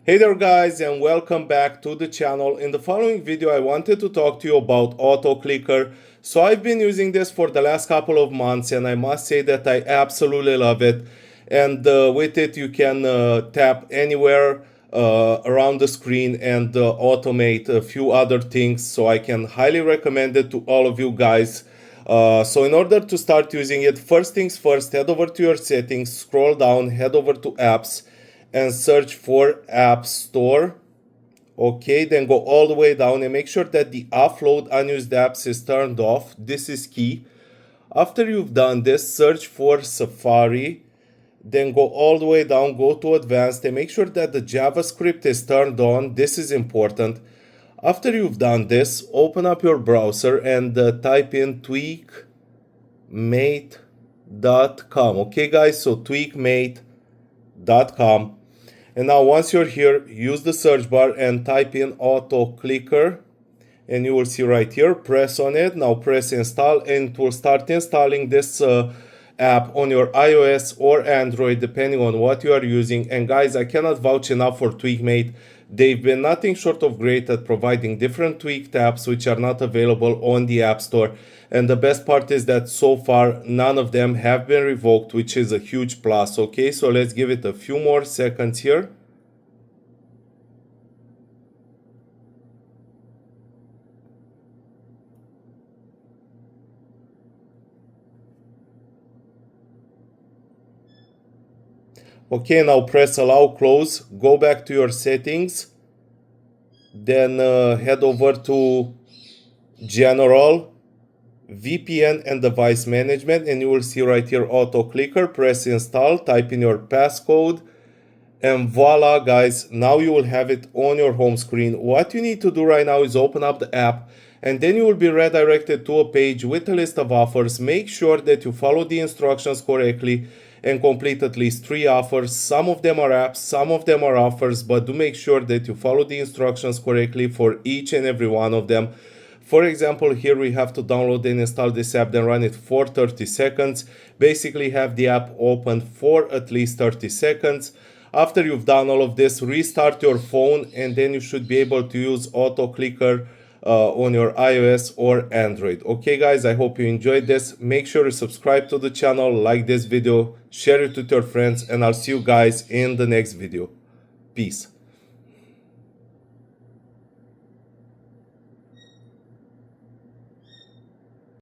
Hey there guys, and welcome back to the channel. In the following video I wanted to talk to you about auto clicker. So I've been using this for the last couple of months and I must say that I absolutely love it. And with it you can tap anywhere around the screen and automate a few other things. So I can highly recommend it to all of you guys. So in order to start using it, first things first, head over to your settings, scroll down, head over to apps and search for App Store. Okay, then go all the way down and make sure that the offload unused apps is turned off. This is key. After you've done this, search for Safari, then go all the way down, go to advanced and make sure that the JavaScript is turned on. This is important. After you've done this, open up your browser and type in tweakmate.com. Okay guys, so tweakmate.com. And now once you're here, use the search bar and type in auto clicker and you will see right here, press on it. Now press install and it will start installing this app on your iOS or Android depending on what you are using. And guys, I cannot vouch enough for TweakMate. They've been nothing short of great at providing different tweaked apps which are not available on the App Store. And the best part is that so far none of them have been revoked, which is a huge plus. Okay, so let's give it a few more seconds here. Okay, now press allow, close, go back to your settings, then head over to general, VPN and device management, and you will see right here auto clicker. Press install, type in your passcode, and voila guys, now you will have it on your home screen. What you need to do right now is open up the app and then you will be redirected to a page with a list of offers. Make sure that you follow the instructions correctly and complete at least 3 offers. Some of them are apps, some of them are offers, but do make sure that you follow the instructions correctly for each and every one of them. For example, here we have to download and install this app, then run it for 30 seconds. Basically have the app open for at least 30 seconds. After you've done all of this, restart your phone and then you should be able to use auto clicker on your iOS or Android. Okay guys, I hope you enjoyed this. Make sure you subscribe to the channel, like this video, share it with your friends, and I'll see you guys in the next video. Peace.